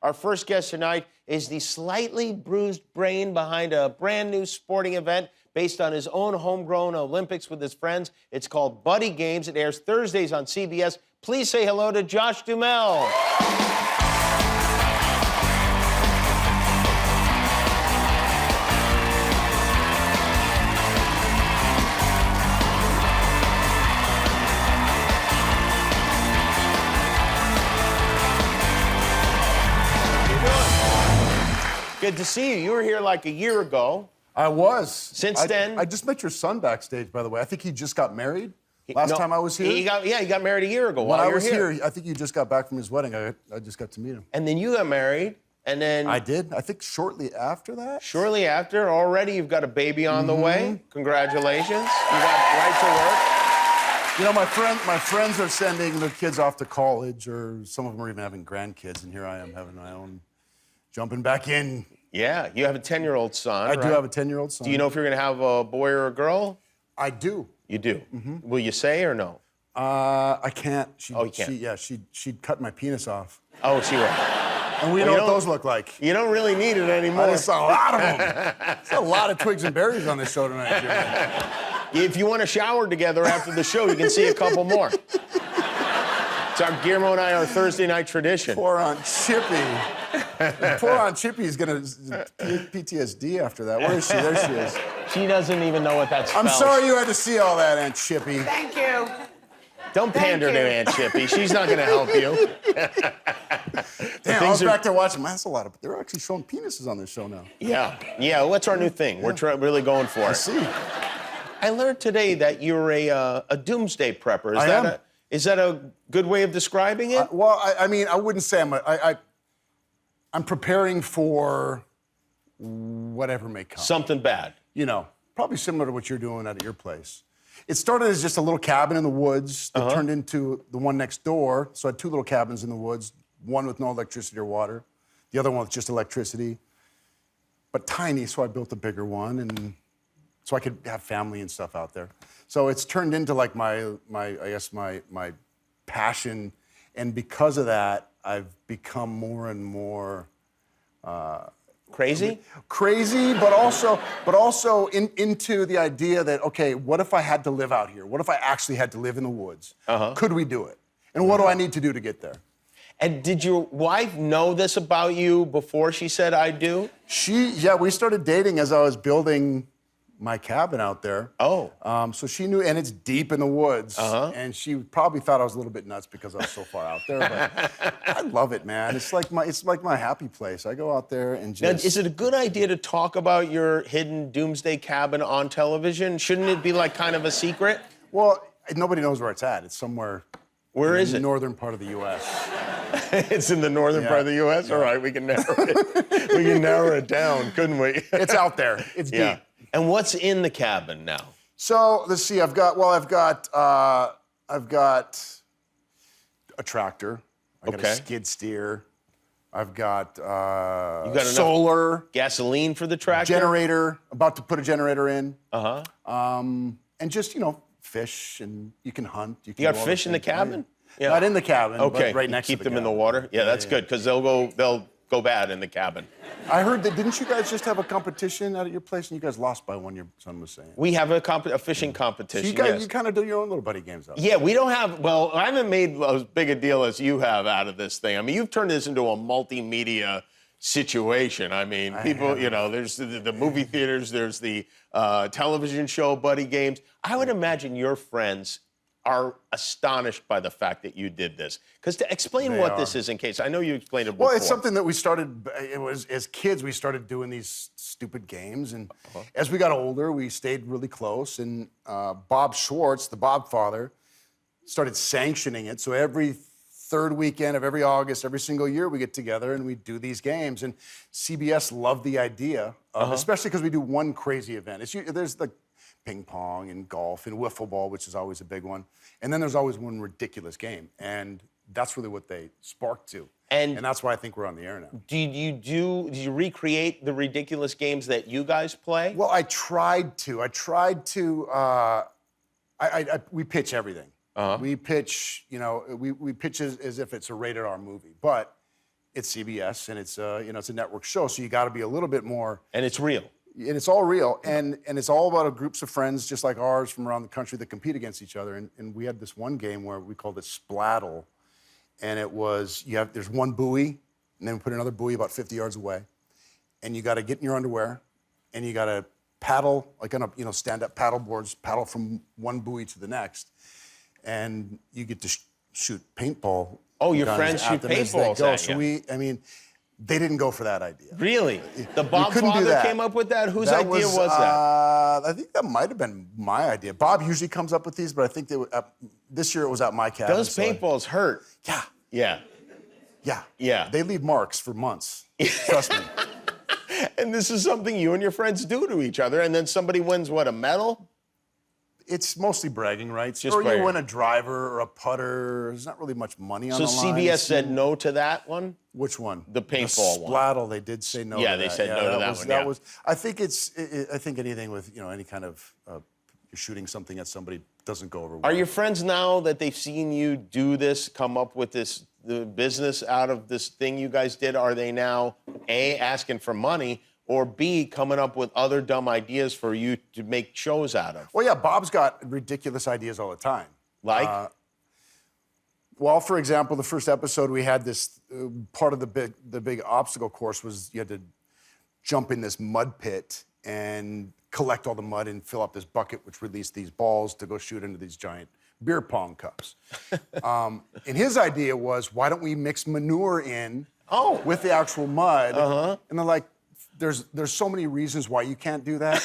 Our first guest tonight is the slightly bruised brain behind a brand new sporting event based on his own homegrown Olympics with his friends. It's called Buddy Games. It airs Thursdays on CBS. Please say hello to Josh Duhamel. Good to see you. You were here like a year ago. I was. Since then? I just met your son backstage, by the way. I think he just got married last time I was here. He got married a year ago when I was here. I think he just got back from his wedding. I just got to meet him. And then you got married, and then... I did. I think shortly after that. Shortly after. Already you've got a baby on the way. Congratulations. You got right to work. You know, my friends are sending their kids off to college, or some of them are even having grandkids, and here I am having my own, jumping back in. Yeah, you have a 10-year-old son, I do have a 10-year-old son. Do you know if you're going to have a boy or a girl? I do. You do? Will you say or no? I can't. You can't? She'd cut my penis off. Oh, she will. And we know what those look like. You don't really need it anymore. I saw a lot of them. There's a lot of twigs and berries on this show tonight, Jimmy. If you want to shower together after the show, you can see a couple more. It's our Guillermo and our Thursday night tradition. Poor Aunt Chippy. Poor Aunt Chippy is going to PTSD after that. Where is she? There she is. She doesn't even know what that spells. I'm sorry you had to see all that, Aunt Chippy. Thank you. Don't pander to Aunt Chippy. She's not going to help you. Damn, I was back there watching. Man, that's a lot of... They're actually showing penises on this show now. Yeah. Well, that's our new thing. We're really going for it. I see. I learned today that you're a Doomsday prepper. Is that a good way of describing it? Well, I mean, I wouldn't say I'm preparing for whatever may come. Something bad. You know, probably similar to what you're doing at your place. It started as just a little cabin in the woods that turned into the one next door. So I had two little cabins in the woods, one with no electricity or water, the other one with just electricity, but tiny, so I built a bigger one, and so I could have family and stuff out there. So it's turned into like my passion, and because of that, I've become more and more crazy, but also into the idea that, okay, what if I had to live out here? What if I actually had to live in the woods? Could we do it? And what do I need to do to get there? And did your wife know this about you before she said I do? We started dating as I was building my cabin out there. Oh. So she knew, and it's deep in the woods. And she probably thought I was a little bit nuts because I was so far out there. But I love it, man. It's like my happy place. I go out there and just... Now, is it a good idea to talk about your hidden Doomsday cabin on television? Shouldn't it be like kind of a secret? Well, nobody knows where it's at. It's somewhere... Where is it? In the northern part of the U.S. It's in the northern part of the U.S.? Yeah. All right, we can narrow it. We can narrow it down, couldn't we? It's out there. It's deep. And what's in the cabin now? So let's see. I've got a tractor. I got a skid steer. I've got you got solar, gasoline for the tractor, generator. About to put a generator in. And just fish, and you can hunt. You got fish in the cabin? Yeah. Not in the cabin. But right next to the cabin. Keep them in the water. Yeah, that's good because they'll go bad in the cabin. I heard that, didn't you guys just have a competition out at your place, and you guys lost by one, your son was saying? We have a fishing competition, so you kind of do your own little buddy games out there. Yeah, we don't have, well, I haven't made as big a deal as you have out of this thing. I mean, you've turned this into a multimedia situation. I mean, people, there's the movie theaters, there's the television show, Buddy Games. I would imagine your friends are astonished by the fact that you did this. Because to explain what this is in case, I know you explained it before. Well, it's something that we started, as kids, we started doing these stupid games. And as we got older, we stayed really close. And Bob Schwartz, the Bob father, started sanctioning it. So every third weekend of every August, every single year, we get together and we do these games. And CBS loved the idea, especially because we do one crazy event. There's like ping pong and golf and wiffle ball, which is always a big one. And then there's always one ridiculous game. And that's really what they sparked to. And that's why I think we're on the air now. Did you recreate the ridiculous games that you guys play? Well, I tried to. We pitch everything. We pitch, we pitch as if it's a rated R movie. But it's CBS and it's it's a network show, so you got to be a little bit more. And it's real. And it's all real, and it's all about groups of friends just like ours from around the country that compete against each other. And we had this one game where we called it Splattle, and it was there's one buoy, and then we put another buoy about 50 yards away, and you got to get in your underwear, and you got to paddle like on a stand-up paddle boards, paddle from one buoy to the next, and you get to shoot paintball. Oh, your guns friends at shoot them as they paintballs go. at So you. they didn't go for that idea. Really? The Bob couldn't do father that. came up with that? Whose idea was that? I think that might have been my idea. Bob usually comes up with these, but I think this year it was at my cabin. Those paintballs hurt. Yeah. Yeah. Yeah. Yeah. They leave marks for months. Trust me. And this is something you and your friends do to each other, and then somebody wins, what, a medal? It's mostly bragging rights. Just or bragging. you win a driver or a putter. There's not really much money on So the line. CBS said no to that one? Which one? The paintball one. Splattle, they did say no to that. Yeah, they said no to that one, That yeah. was, I think anything with, any kind of, you're shooting something at somebody doesn't go over well. Are your friends now that they've seen you do this, come up with the business out of this thing you guys did, are they now, A, asking for money, or B, coming up with other dumb ideas for you to make shows out of? Well, yeah, Bob's got ridiculous ideas all the time. Like? Well, for example, the first episode we had this part of the big obstacle course was you had to jump in this mud pit and collect all the mud and fill up this bucket, which released these balls to go shoot into these giant beer pong cups. And his idea was, why don't we mix manure in with the actual mud? And they're like, there's so many reasons why you can't do that.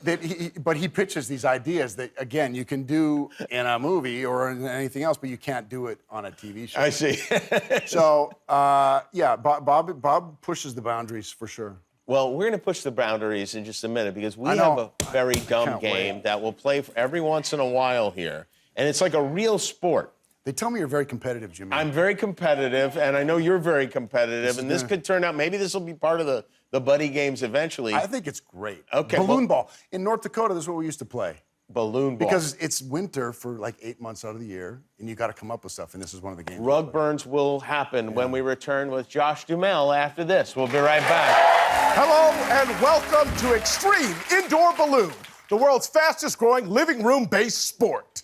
But he pitches these ideas that, again, you can do in a movie or in anything else, but you can't do it on a TV show. I see. So, Bob pushes the boundaries for sure. Well, we're going to push the boundaries in just a minute because we I have know. a very dumb can't game wait. that we'll play for every once in a while here. And it's like a real sport. They tell me you're very competitive, Jimmy. I'm very competitive, and I know you're very competitive, and this could turn out, maybe this will be part of the buddy games eventually. I think it's great. Okay, Balloon ball. In North Dakota, this is what we used to play. Balloon ball. Because it's winter for like 8 months out of the year, and you got to come up with stuff, and this is one of the games. Rug burns will happen when we return with Josh Duhamel after this. We'll be right back. Hello and welcome to Xtreme Indoor Balloon, the world's fastest growing living room-based sport.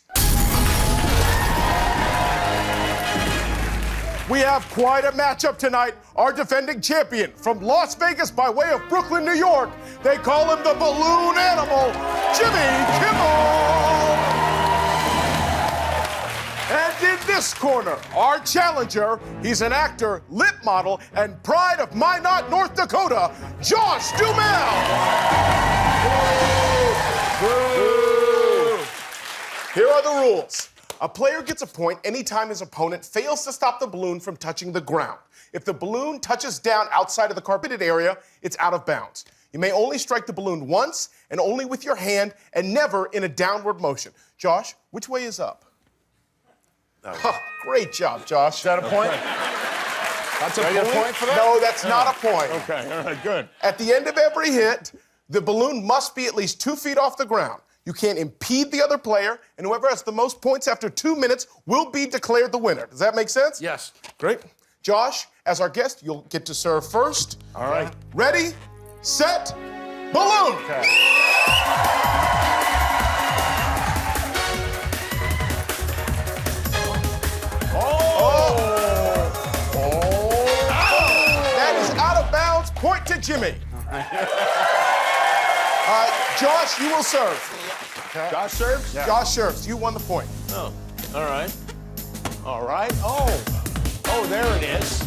We have quite a matchup tonight. Our defending champion from Las Vegas by way of Brooklyn, New York. They call him the Balloon Animal, Jimmy Kimmel. And in this corner, our challenger, he's an actor, lip model, and pride of Minot, North Dakota, Josh Duhamel. Here are the rules. A player gets a point anytime his opponent fails to stop the balloon from touching the ground. If the balloon touches down outside of the carpeted area, it's out of bounds. You may only strike the balloon once and only with your hand and never in a downward motion. Josh, which way is up? Great job, Josh. Is that a point? That's Do I get a point for that? No, that's not a point. Okay, all right, good. At the end of every hit, the balloon must be at least 2 feet off the ground. You can't impede the other player, and whoever has the most points after 2 minutes will be declared the winner. Does that make sense? Yes. Great. Josh, as our guest, you'll get to serve first. All right. Ready, set, balloon. Okay. That is out of bounds. Point to Jimmy. Josh, you will serve. Josh serves? Yeah. Josh serves. You won the point. Oh, all right. All right. Oh, there it is.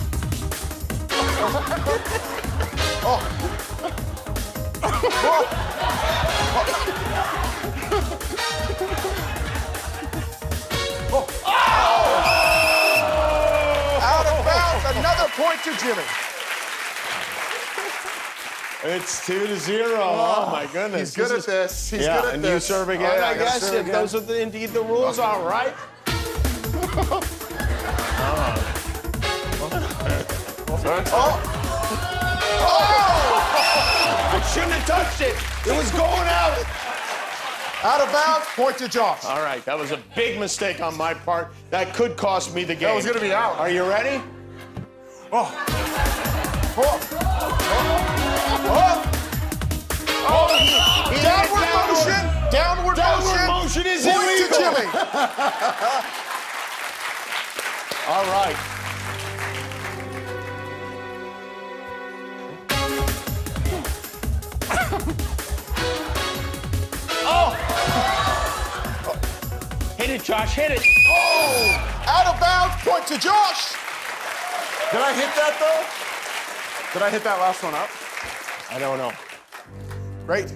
Out of bounds. Another point to Jimmy. It's 2-0. Oh, my goodness. He's good at this. He's Yeah, good at and this. you serve again, All right, I I gotta guess, serve if again. those are indeed the rules, all right. I shouldn't have touched it. It was going out. Out of bounds. Point to Josh. All right, that was a big mistake on my part. That could cost me the game. was gonna be out. Are you ready? Downward motion is Point illegal. to Jimmy. All right. Hit it, Josh, hit it. Out of bounds, point to Josh. Did I hit that, though? Did I hit that last one up? I don't know. Great.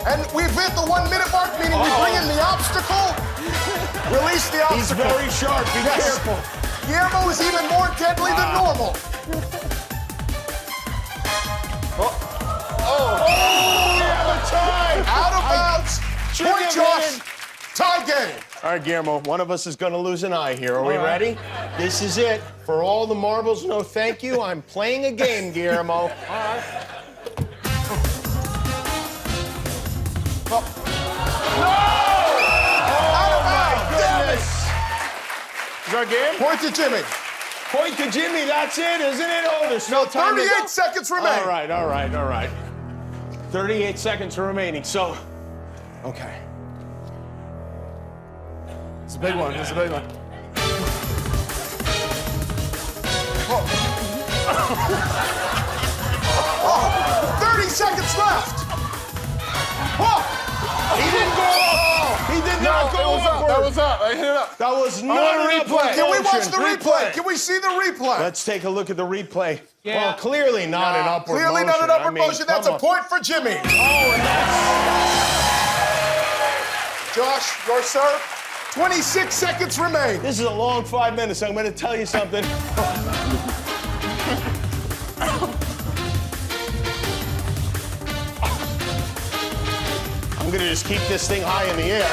And we've hit the 1 minute mark, meaning we bring in the obstacle. Release the He's obstacle. very sharp, be careful. Guillermo is even more deadly than normal. Out of bounds. Point, Josh. Tie game. All right, Guillermo, one of us is going to lose an eye here. Are we ready? This is it. For all the marbles, no thank you. I'm playing a game, Guillermo. All right. Out of bounds. Goodness. Is our game? Point to Jimmy. Point to Jimmy, that's it, isn't it? Oh, there's no time to go. 38 seconds remain. All right. 38 seconds remaining, so, okay. It's a big one. It's a big one. 30 seconds left. He didn't go up. He did not go upward. That was up. I hit it up. That was not want a an replay. upward Can we watch motion. the replay? Can we see the replay? Let's take a look at the replay. Yeah. Well, clearly not an upward motion. Clearly not an upward I mean, motion. That's a come on. point for Jimmy. Oh, and that's... Josh, your serve. 26 seconds remain. This is a long 5 minutes. I'm going to tell you something. I'm going to just keep this thing high in the air.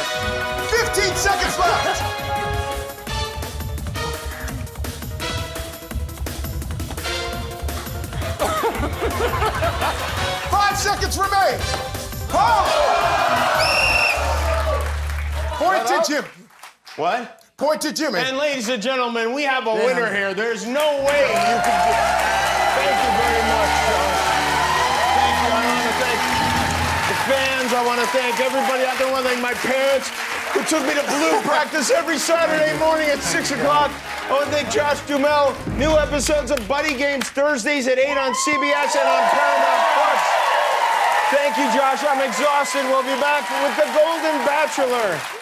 15 seconds left. Five seconds remain. Point to Jimmy. What? Point to Jimmy. And ladies and gentlemen, we have a winner here. There's no way you can get... Thank you very much, Josh. Thank you. I want to thank the fans. I want to thank everybody out there. I want to thank my parents who took me to balloon practice every Saturday morning at 6 o'clock. I want to thank Josh Duhamel. New episodes of Buddy Games Thursdays at 8 on CBS and on Paramount Plus. Thank you, Josh. I'm exhausted. We'll be back with The Golden Bachelor.